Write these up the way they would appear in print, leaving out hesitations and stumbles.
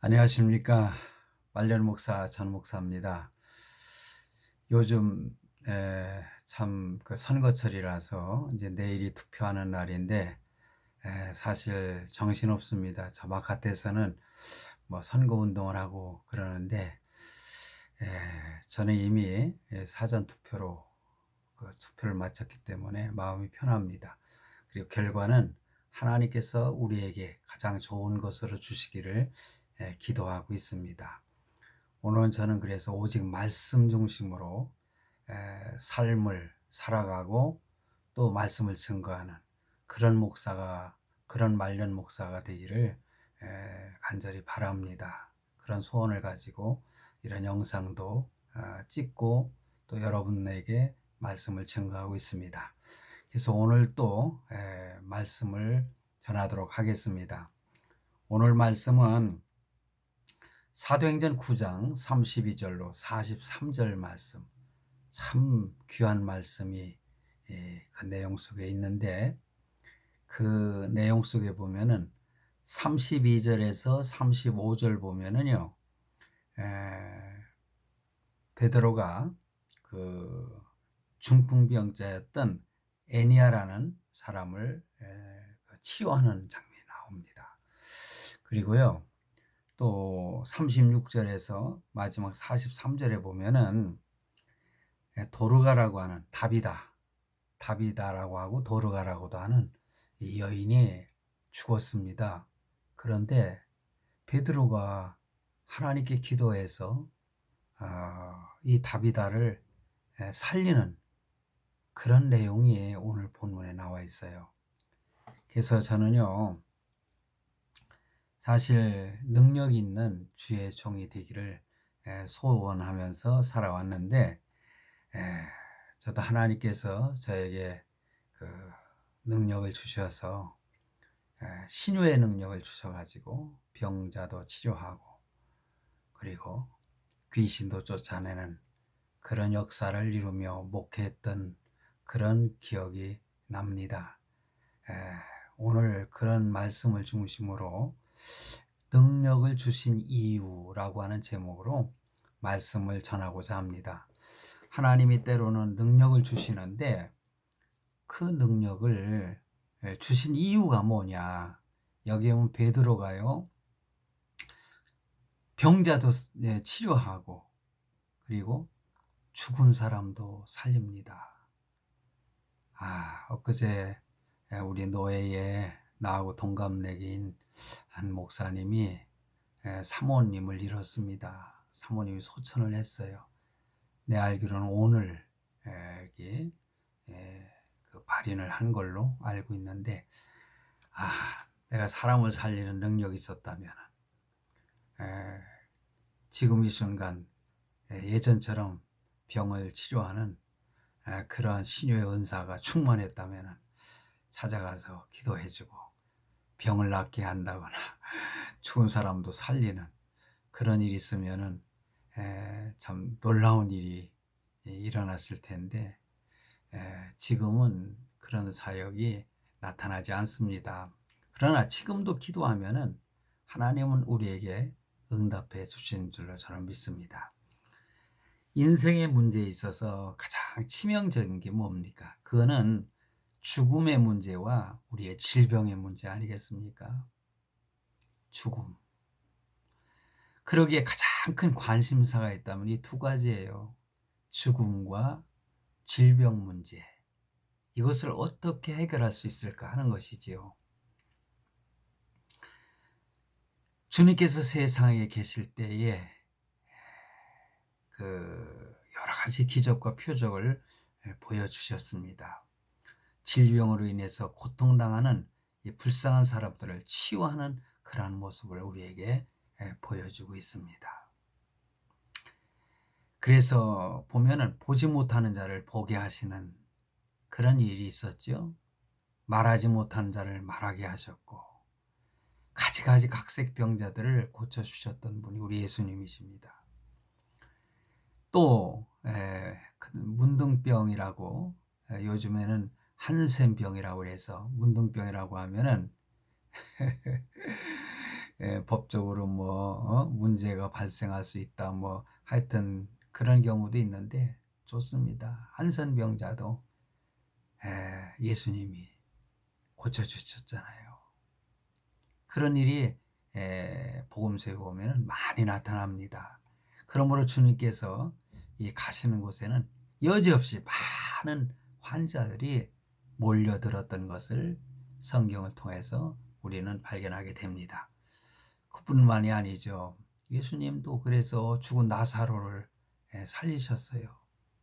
안녕하십니까. 말년 목사 전 목사입니다. 요즘 참 그 선거철이라서 이제 내일이 투표하는 날인데 사실 정신없습니다. 저 바깥에서는 뭐 선거 운동을 하고 그러는데 저는 이미 사전 투표로 그 투표를 마쳤기 때문에 마음이 편합니다. 그리고 결과는 하나님께서 우리에게 가장 좋은 것으로 주시기를 기도하고 있습니다. 오늘은 저는 그래서 오직 말씀 중심으로 삶을 살아가고 또 말씀을 증거하는 그런 목사가, 그런 말년 목사가 되기를 간절히 바랍니다. 그런 소원을 가지고 이런 영상도 찍고 또 여러분에게 말씀을 증거하고 있습니다. 그래서 오늘 또 말씀을 전하도록 하겠습니다. 오늘 말씀은 사도행전 9장 32절로 43절 말씀, 참 귀한 말씀이 그 내용 속에 있는데, 그 내용 속에 보면은 32절에서 35절 보면은요, 베드로가 그 중풍병자였던 애니아라는 사람을 치유하는 장면이 나옵니다. 그리고요, 또 36절에서 마지막 43절에 보면은 도르가라고 하는 다비다라고 하고 도르가라고도 하는 이 여인이 죽었습니다. 그런데 베드로가 하나님께 기도해서 이 다비다를 살리는 그런 내용이 오늘 본문에 나와 있어요. 그래서 저는요, 사실 능력 있는 주의 종이 되기를 소원하면서 살아왔는데, 저도 하나님께서 저에게 그 능력을 주셔서 신유의 능력을 주셔가지고 병자도 치료하고 그리고 귀신도 쫓아내는 그런 역사를 이루며 목회했던 그런 기억이 납니다. 오늘 그런 말씀을 중심으로 능력을 주신 이유라고 하는 제목으로 말씀을 전하고자 합니다. 하나님이 때로는 능력을 주시는데 그 능력을 주신 이유가 뭐냐? 여기에 보면 베드로가요, 병자도 치료하고 그리고 죽은 사람도 살립니다. 엊그제 우리 노예에 나하고 동갑내기인 한 목사님이 사모님을 잃었습니다. 사모님이 소천을 했어요. 내 알기로는 오늘 여기 그 발인을 한 걸로 알고 있는데, 내가 사람을 살리는 능력이 있었다면 지금 이 순간 예전처럼 병을 치료하는 그러한 신유의 은사가 충만했다면 찾아가서 기도해주고 병을 낫게 한다거나 죽은 사람도 살리는 그런 일이 있으면은 참 놀라운 일이 일어났을 텐데, 지금은 그런 사역이 나타나지 않습니다. 그러나 지금도 기도하면은 하나님은 우리에게 응답해 주시는 줄로 저는 믿습니다. 인생의 문제에 있어서 가장 치명적인 게 뭡니까? 그거는 죽음의 문제와 우리의 질병의 문제 아니겠습니까? 죽음. 그러기에 가장 큰 관심사가 있다면 이 두 가지예요. 죽음과 질병 문제. 이것을 어떻게 해결할 수 있을까 하는 것이지요. 주님께서 세상에 계실 때에 그 여러 가지 기적과 표적을 보여주셨습니다. 질병으로 인해서 고통당하는 이 불쌍한 사람들을 치유하는 그러한 모습을 우리에게 보여주고 있습니다. 그래서 보면은 보지 못하는 자를 보게 하시는 그런 일이 있었죠. 말하지 못한 자를 말하게 하셨고 가지가지 각색 병자들을 고쳐주셨던 분이 우리 예수님이십니다. 또 문둥병이라고, 요즘에는 한센병이라고 해서 문둥병이라고 하면은 법적으로 문제가 발생할 수 있다. 하여튼 그런 경우도 있는데 좋습니다. 한선병자도 예수님이 고쳐주셨잖아요. 그런 일이 복음서에 보면 많이 나타납니다. 그러므로 주님께서 이 가시는 곳에는 여지없이 많은 환자들이 몰려들었던 것을 성경을 통해서 우리는 발견하게 됩니다. 그뿐만이 아니죠. 예수님도 그래서 죽은 나사로를 살리셨어요.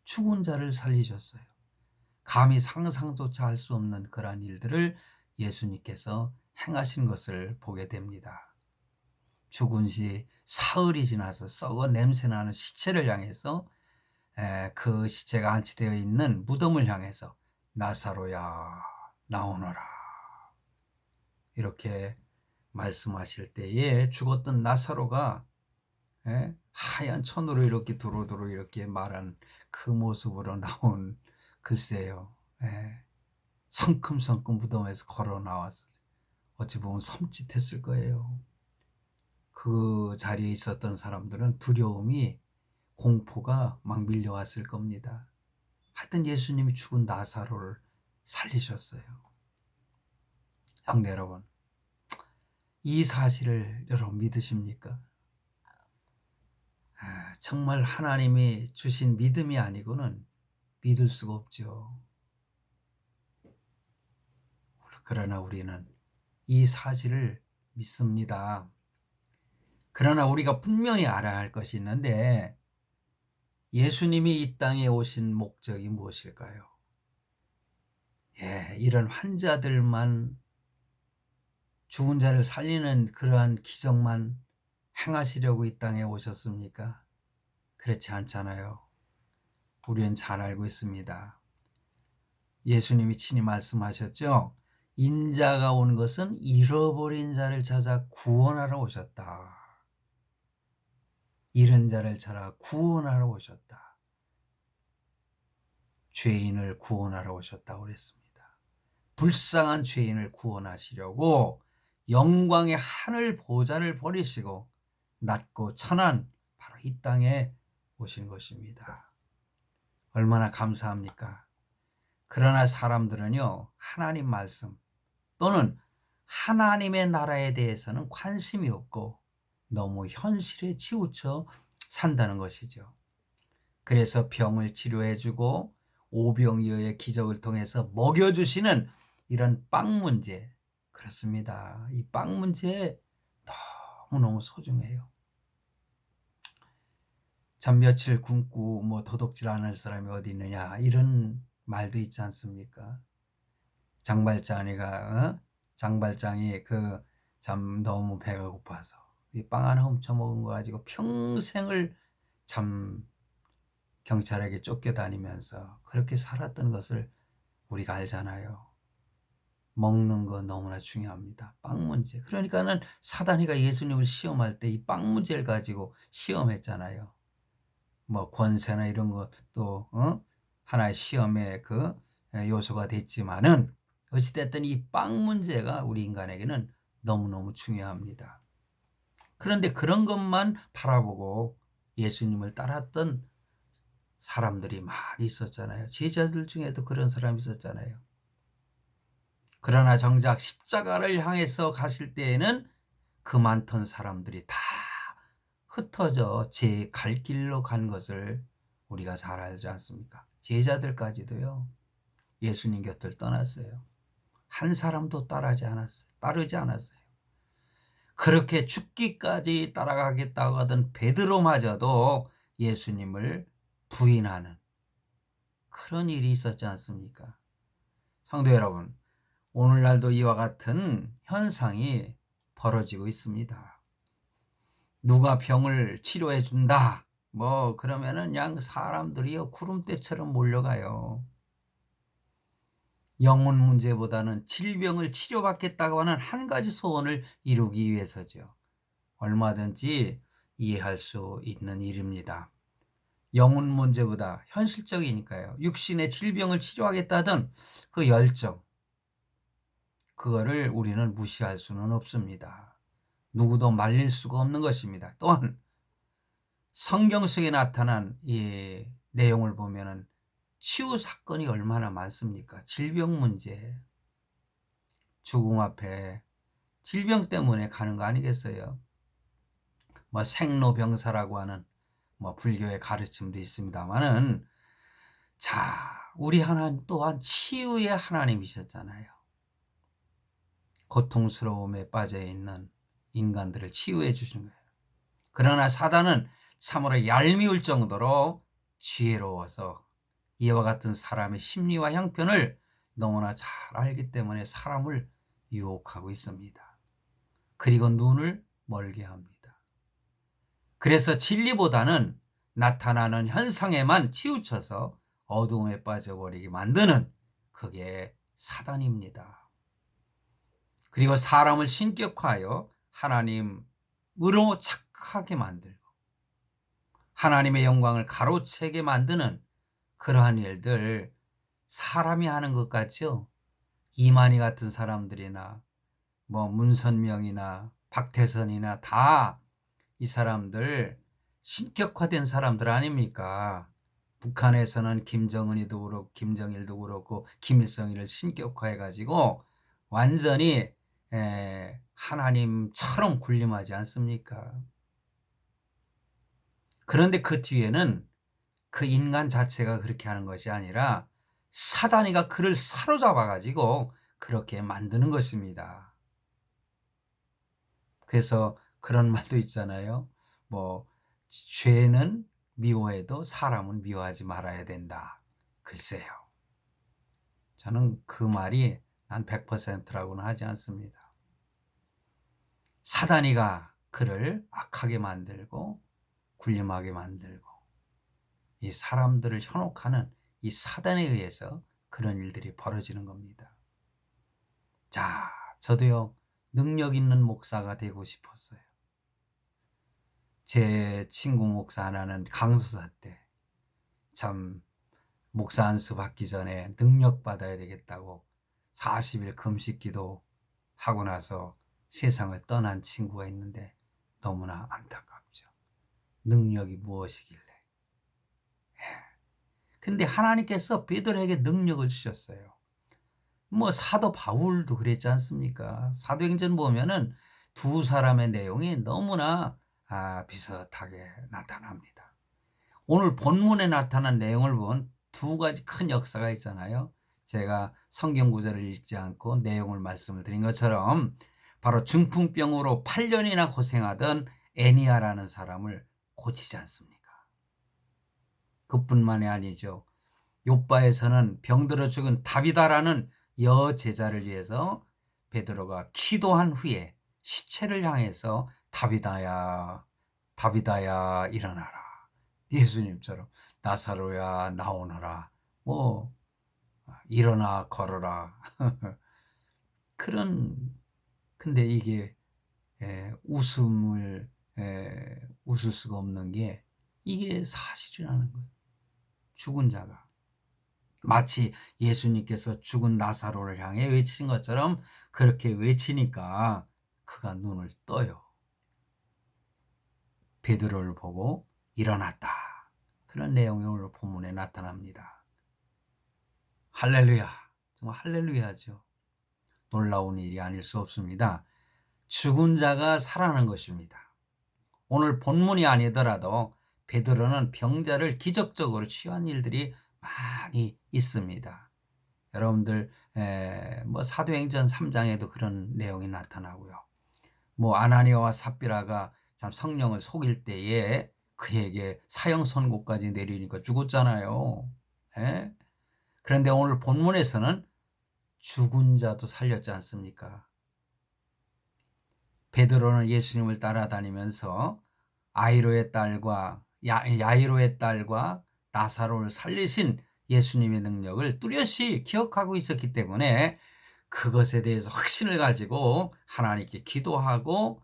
죽은 자를 살리셨어요. 감히 상상조차 할 수 없는 그러한 일들을 예수님께서 행하신 것을 보게 됩니다. 죽은 시 사흘이 지나서 썩어 냄새나는 시체를 향해서 그 시체가 안치되어 있는 무덤을 향해서 나사로야 나오너라 이렇게 말씀하실 때에 죽었던 나사로가 하얀 천으로 이렇게 두루두루 이렇게 말한 그 모습으로 나온 글쎄요. 성큼성큼 무덤에서 걸어 나왔어요. 어찌 보면 섬찟했을 거예요. 그 자리에 있었던 사람들은 두려움이 공포가 막 밀려왔을 겁니다. 하여튼 예수님이 죽은 나사로를 살리셨어요. 형제 여러분, 이 사실을 여러분 믿으십니까? 정말 하나님이 주신 믿음이 아니고는 믿을 수가 없죠. 그러나 우리는 이 사실을 믿습니다. 그러나 우리가 분명히 알아야 할 것이 있는데 예수님이 이 땅에 오신 목적이 무엇일까요? 이런 환자들만 죽은 자를 살리는 그러한 기적만 행하시려고 이 땅에 오셨습니까? 그렇지 않잖아요. 우리는 잘 알고 있습니다. 예수님이 친히 말씀하셨죠. 인자가 온 것은 잃어버린 자를 찾아 구원하러 오셨다. 잃은 자를 찾아 구원하러 오셨다. 죄인을 구원하러 오셨다고 그랬습니다. 불쌍한 죄인을 구원하시려고 영광의 하늘 보좌를 버리시고 낮고 천한 바로 이 땅에 오신 것입니다. 얼마나 감사합니까? 그러나 사람들은요, 하나님 말씀 또는 하나님의 나라에 대해서는 관심이 없고 너무 현실에 치우쳐 산다는 것이죠. 그래서 병을 치료해주고 오병이어의 기적을 통해서 먹여주시는 이런 빵 문제, 그렇습니다. 이 빵 문제 너무너무 소중해요. 참 며칠 굶고 도둑질 안 할 사람이 어디 있느냐 이런 말도 있지 않습니까? 장발장이 참 너무 배가 고파서 이 빵 하나 훔쳐 먹은 거 가지고 평생을 참 경찰에게 쫓겨다니면서 그렇게 살았던 것을 우리가 알잖아요. 먹는 거 너무나 중요합니다. 빵 문제. 그러니까는 사단이가 예수님을 시험할 때 이 빵 문제를 가지고 시험했잖아요. 권세나 이런 것도 하나의 시험의 요소가 됐지만은 어찌됐든 이 빵 문제가 우리 인간에게는 너무너무 중요합니다. 그런데 그런 것만 바라보고 예수님을 따랐던 사람들이 많이 있었잖아요. 제자들 중에도 그런 사람이 있었잖아요. 그러나 정작 십자가를 향해서 가실 때에는 그 많던 사람들이 다 흩어져 제 갈 길로 간 것을 우리가 잘 알지 않습니까? 제자들까지도요. 예수님 곁을 떠났어요. 한 사람도 따르지 않았어요. 그렇게 죽기까지 따라가겠다고 하던 베드로마저도 예수님을 부인하는 그런 일이 있었지 않습니까? 성도 여러분, 오늘날도 이와 같은 현상이 벌어지고 있습니다. 누가 병을 치료해 준다. 그러면은 그냥 사람들이요 구름대처럼 몰려가요. 영혼 문제보다는 질병을 치료받겠다고 하는 한 가지 소원을 이루기 위해서죠. 얼마든지 이해할 수 있는 일입니다. 영혼 문제보다 현실적이니까요. 육신의 질병을 치료하겠다던 그 열정, 그거를 우리는 무시할 수는 없습니다. 누구도 말릴 수가 없는 것입니다. 또한 성경 속에 나타난 이 내용을 보면은 치유 사건이 얼마나 많습니까? 질병 문제, 죽음 앞에 질병 때문에 가는 거 아니겠어요? 뭐 생로병사라고 하는 뭐 불교의 가르침도 있습니다만은, 자, 우리 하나님 또한 치유의 하나님이셨잖아요. 고통스러움에 빠져 있는 인간들을 치유해 주시는 거예요. 그러나 사단은 참으로 얄미울 정도로 지혜로워서 이와 같은 사람의 심리와 형편을 너무나 잘 알기 때문에 사람을 유혹하고 있습니다. 그리고 눈을 멀게 합니다. 그래서 진리보다는 나타나는 현상에만 치우쳐서 어두움에 빠져버리게 만드는, 그게 사단입니다. 그리고 사람을 신격화하여 하나님으로 착하게 만들고 하나님의 영광을 가로채게 만드는 그러한 일들, 사람이 하는 것 같죠? 이만희 같은 사람들이나 뭐 문선명이나 박태선이나 다 이 사람들 신격화된 사람들 아닙니까? 북한에서는 김정은이도 그렇고 김정일도 그렇고 김일성이를 신격화해가지고 완전히 하나님처럼 군림하지 않습니까? 그런데 그 뒤에는 그 인간 자체가 그렇게 하는 것이 아니라 사단이가 그를 사로잡아가지고 그렇게 만드는 것입니다. 그래서 그런 말도 있잖아요. 뭐 죄는 미워해도 사람은 미워하지 말아야 된다. 글쎄요. 저는 그 말이 난 100%라고는 하지 않습니다. 사단이가 그를 악하게 만들고 군림하게 만들고 이 사람들을 현혹하는 이 사단에 의해서 그런 일들이 벌어지는 겁니다. 자, 저도요, 능력 있는 목사가 되고 싶었어요. 제 친구 목사 하나는 강소사 때 참 목사 안수 받기 전에 능력 받아야 되겠다고 40일 금식 기도 하고 나서 세상을 떠난 친구가 있는데 너무나 안타깝죠. 능력이 무엇이길래. 근데 하나님께서 베드로에게 능력을 주셨어요. 뭐 사도 바울도 그랬지 않습니까? 사도행전 보면은 두 사람의 내용이 너무나 비슷하게 나타납니다. 오늘 본문에 나타난 내용을 본 두 가지 큰 역사가 있잖아요. 제가 성경 구절을 읽지 않고 내용을 말씀을 드린 것처럼 바로 중풍병으로 8년이나 고생하던 애니아라는 사람을 고치지 않습니까? 그뿐만이 아니죠. 욥바에서는 병들어 죽은 다비다라는 여제자를 위해서 베드로가 기도한 후에 시체를 향해서 다비다야, 다비다야 일어나라. 예수님처럼 나사로야 나오너라. 뭐 일어나 걸어라. 그런, 근데 이게 웃음을 웃을 수가 없는 게 이게 사실이라는 거예요. 죽은 자가 마치 예수님께서 죽은 나사로를 향해 외친 것처럼 그렇게 외치니까 그가 눈을 떠요. 베드로를 보고 일어났다. 그런 내용이 오늘 본문에 나타납니다. 할렐루야. 정말 할렐루야죠. 놀라운 일이 아닐 수 없습니다. 죽은 자가 살아나는 것입니다. 오늘 본문이 아니더라도 베드로는 병자를 기적적으로 치유한 일들이 많이 있습니다. 여러분들 뭐 사도행전 3장에도 그런 내용이 나타나고요. 뭐 아나니아와 삽비라가 참 성령을 속일 때에 그에게 사형 선고까지 내리니까 죽었잖아요. 예? 그런데 오늘 본문에서는 죽은 자도 살렸지 않습니까? 베드로는 예수님을 따라다니면서 야이로의 딸과 나사로를 살리신 예수님의 능력을 뚜렷이 기억하고 있었기 때문에 그것에 대해서 확신을 가지고 하나님께 기도하고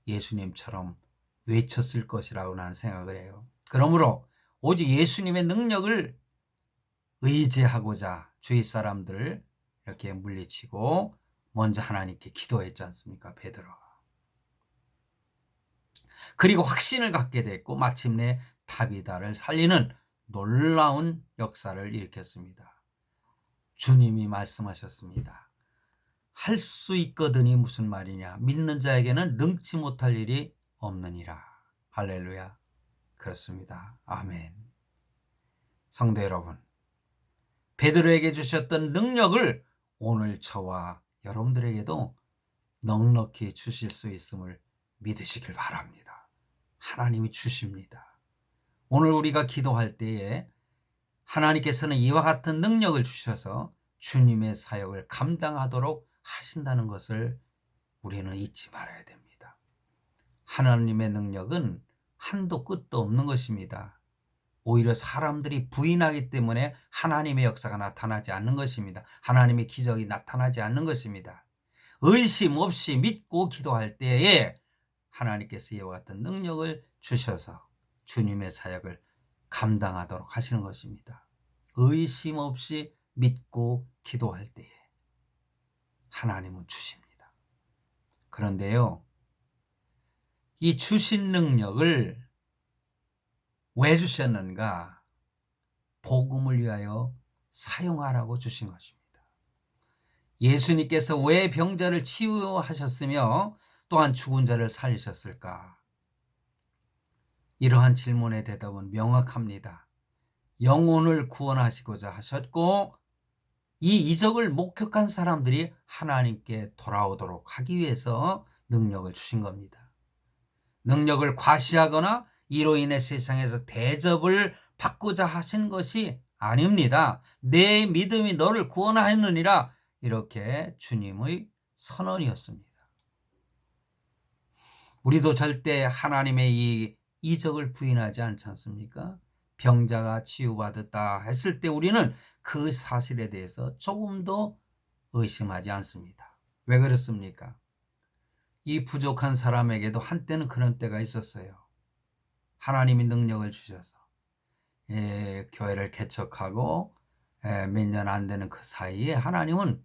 예수님처럼 외쳤을 것이라고 나는 생각을 해요. 그러므로 오직 예수님의 능력을 의지하고자 주위 사람들을 이렇게 물리치고 먼저 하나님께 기도했지 않습니까? 베드로가. 그리고 확신을 갖게 됐고 마침내 다비다를 살리는 놀라운 역사를 일으켰습니다. 주님이 말씀하셨습니다. 할 수 있거든이 무슨 말이냐. 믿는 자에게는 능치 못할 일이 없느니라. 할렐루야. 그렇습니다. 아멘. 성도 여러분, 베드로에게 주셨던 능력을 오늘 저와 여러분들에게도 넉넉히 주실 수 있음을 믿으시길 바랍니다. 하나님이 주십니다. 오늘 우리가 기도할 때에 하나님께서는 이와 같은 능력을 주셔서 주님의 사역을 감당하도록 하신다는 것을 우리는 잊지 말아야 됩니다. 하나님의 능력은 한도 끝도 없는 것입니다. 오히려 사람들이 부인하기 때문에 하나님의 역사가 나타나지 않는 것입니다. 하나님의 기적이 나타나지 않는 것입니다. 의심 없이 믿고 기도할 때에 하나님께서 이와 같은 능력을 주셔서 주님의 사역을 감당하도록 하시는 것입니다. 의심 없이 믿고 기도할 때에 하나님은 주십니다. 그런데요, 이 주신 능력을 왜 주셨는가? 복음을 위하여 사용하라고 주신 것입니다. 예수님께서 왜 병자를 치유하셨으며 또한 죽은 자를 살리셨을까? 이러한 질문의 대답은 명확합니다. 영혼을 구원하시고자 하셨고 이 이적을 목격한 사람들이 하나님께 돌아오도록 하기 위해서 능력을 주신 겁니다. 능력을 과시하거나 이로 인해 세상에서 대접을 받고자 하신 것이 아닙니다. 내 믿음이 너를 구원하였느니라, 이렇게 주님의 선언이었습니다. 우리도 절대 하나님의 이 이적을 부인하지 않지 않습니까? 병자가 치유받았다 했을 때 우리는 그 사실에 대해서 조금도 의심하지 않습니다. 왜 그렇습니까? 이 부족한 사람에게도 한때는 그런 때가 있었어요. 하나님이 능력을 주셔서 교회를 개척하고 몇 년 안 되는 그 사이에 하나님은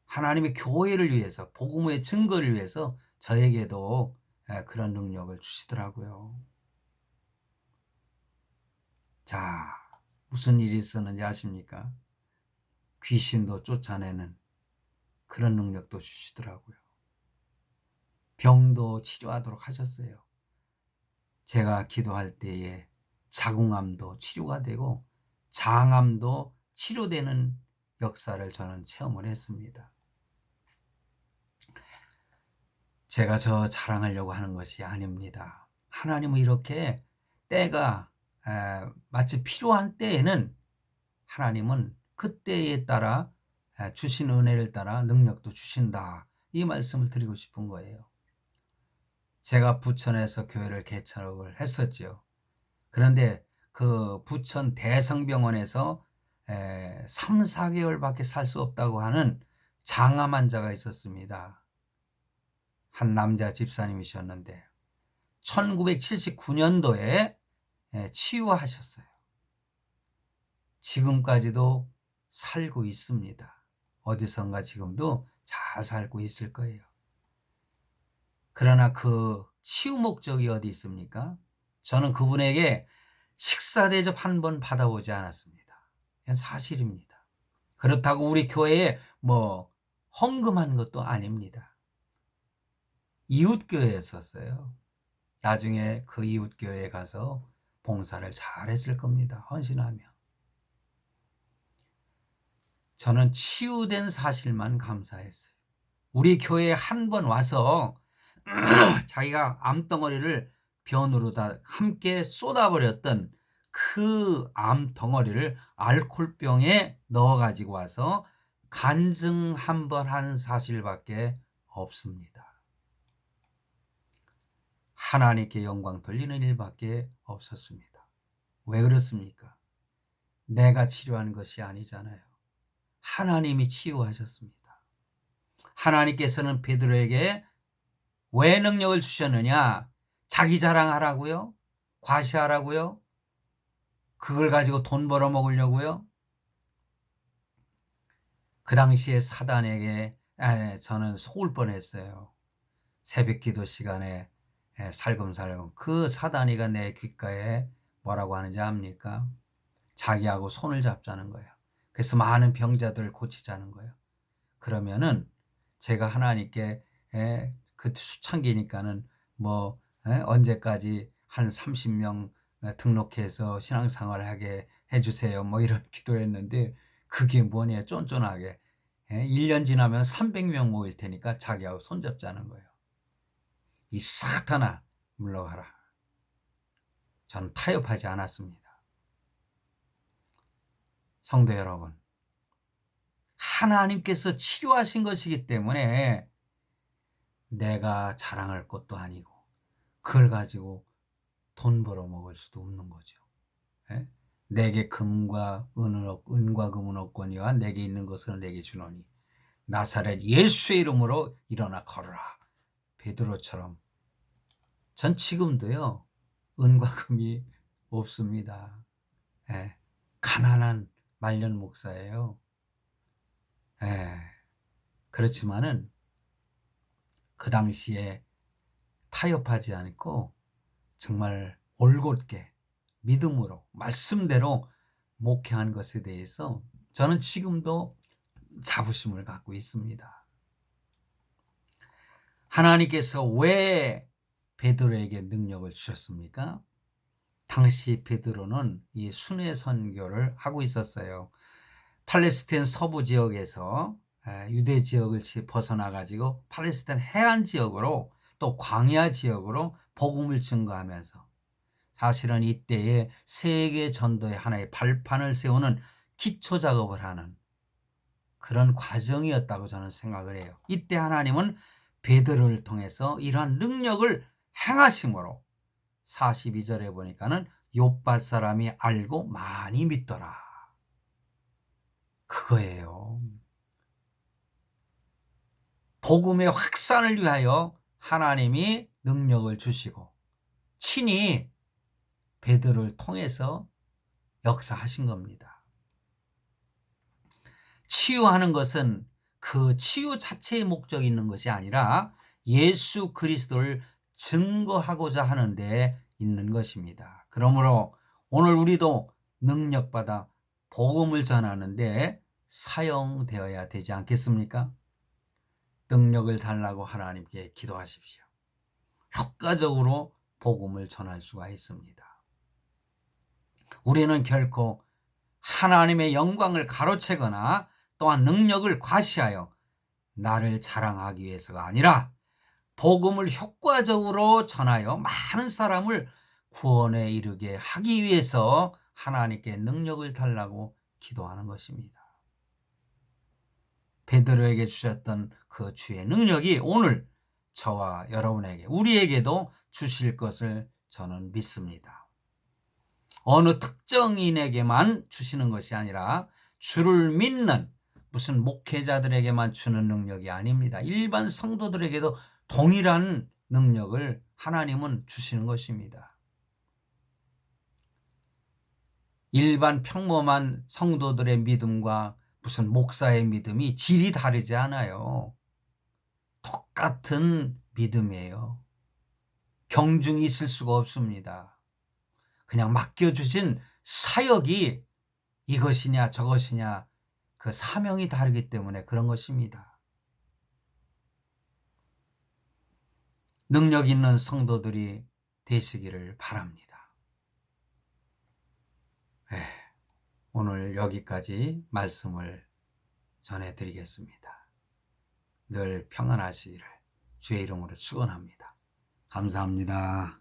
하나님의 교회를 위해서, 복음의 증거를 위해서 저에게도 그런 능력을 주시더라고요. 자, 무슨 일이 있었는지 아십니까? 귀신도 쫓아내는 그런 능력도 주시더라고요. 병도 치료하도록 하셨어요. 제가 기도할 때에 자궁암도 치료가 되고 장암도 치료되는 역사를 저는 체험을 했습니다. 제가 저 자랑하려고 하는 것이 아닙니다. 하나님은 이렇게 때가 마치 필요한 때에는 하나님은 그 때에 따라 주신 은혜를 따라 능력도 주신다. 이 말씀을 드리고 싶은 거예요. 제가 부천에서 교회를 개척을 했었죠. 그런데 그 부천 대성병원에서 3, 4개월밖에 살 수 없다고 하는 장암 환자가 있었습니다. 한 남자 집사님이셨는데 1979년도에 치유하셨어요. 지금까지도 살고 있습니다. 어디선가 지금도 잘 살고 있을 거예요. 그러나 그 치유 목적이 어디 있습니까? 저는 그분에게 식사 대접 한 번 받아보지 않았습니다. 사실입니다. 그렇다고 우리 교회에 헌금한 것도 아닙니다. 이웃교회에 있었어요. 나중에 그 이웃교회에 가서 봉사를 잘 했을 겁니다. 헌신하며. 저는 치유된 사실만 감사했어요. 우리 교회에 한 번 와서 자기가 암덩어리를 변으로 다 함께 쏟아버렸던 그 암덩어리를 알코올병에 넣어가지고 와서 간증 한 번 한 사실밖에 없습니다. 하나님께 영광 돌리는 일밖에 없었습니다. 왜 그렇습니까? 내가 치료한 것이 아니잖아요. 하나님이 치유하셨습니다. 하나님께서는 베드로에게 왜 능력을 주셨느냐? 자기 자랑하라고요? 과시하라고요? 그걸 가지고 돈 벌어 먹으려고요? 그 당시에 사단에게 저는 속을 뻔했어요. 새벽 기도 시간에 살금살금 그 사단이가 내 귓가에 뭐라고 하는지 압니까? 자기하고 손을 잡자는 거예요. 그래서 많은 병자들을 고치자는 거예요. 그러면은 제가 하나님께 그 수창기니까는 뭐 언제까지 한 30명 등록해서 신앙생활을 하게 해주세요. 뭐 이런 기도했는데 그게 뭐냐 쫀쫀하게 1년 지나면 300명 모일 테니까 자기하고 손잡자는 거예요. 이 사탄아 물러가라. 저는 타협하지 않았습니다. 성도 여러분, 하나님께서 치료하신 것이기 때문에 내가 자랑할 것도 아니고 그걸 가지고 돈 벌어 먹을 수도 없는 거죠. 내게 은과 금은 없거니와 내게 있는 것을 내게 주노니 나사렛 예수의 이름으로 일어나 걸어라. 베드로처럼 전 지금도요 은과 금이 없습니다. 가난한 말년 목사예요. 그렇지만은 그 당시에 타협하지 않고 정말 올곧게 믿음으로 말씀대로 목회한 것에 대해서 저는 지금도 자부심을 갖고 있습니다. 하나님께서 왜 베드로에게 능력을 주셨습니까? 당시 베드로는 이 순회 선교를 하고 있었어요. 팔레스타인 서부 지역에서 유대 지역을 벗어나 가지고 팔레스타인 해안 지역으로 또 광야 지역으로 복음을 증거하면서 사실은 이때에 세계 전도의 하나의 발판을 세우는 기초 작업을 하는 그런 과정이었다고 저는 생각을 해요. 이때 하나님은 베드로를 통해서 이러한 능력을 행하심으로 42절에 보니까는 욥밭 사람이 알고 많이 믿더라. 그거예요. 복음의 확산을 위하여 하나님이 능력을 주시고 친히 베드로를 통해서 역사하신 겁니다. 치유하는 것은 그 치유 자체의 목적이 있는 것이 아니라 예수 그리스도를 증거하고자 하는 데 있는 것입니다. 그러므로 오늘 우리도 능력받아 복음을 전하는데 사용되어야 되지 않겠습니까? 능력을 달라고 하나님께 기도하십시오. 효과적으로 복음을 전할 수가 있습니다. 우리는 결코 하나님의 영광을 가로채거나 또한 능력을 과시하여 나를 자랑하기 위해서가 아니라 복음을 효과적으로 전하여 많은 사람을 구원에 이르게 하기 위해서 하나님께 능력을 달라고 기도하는 것입니다. 베드로에게 주셨던 그 주의 능력이 오늘 저와 여러분에게 우리에게도 주실 것을 저는 믿습니다. 어느 특정인에게만 주시는 것이 아니라 주를 믿는 무슨 목회자들에게만 주는 능력이 아닙니다. 일반 성도들에게도 동일한 능력을 하나님은 주시는 것입니다. 일반 평범한 성도들의 믿음과 무슨 목사의 믿음이 질이 다르지 않아요. 똑같은 믿음이에요. 경중이 있을 수가 없습니다. 그냥 맡겨주신 사역이 이것이냐 저것이냐 그 사명이 다르기 때문에 그런 것입니다. 능력 있는 성도들이 되시기를 바랍니다. 오늘 여기까지 말씀을 전해드리겠습니다. 늘 평안하시기를 주의 이름으로 축원합니다. 감사합니다.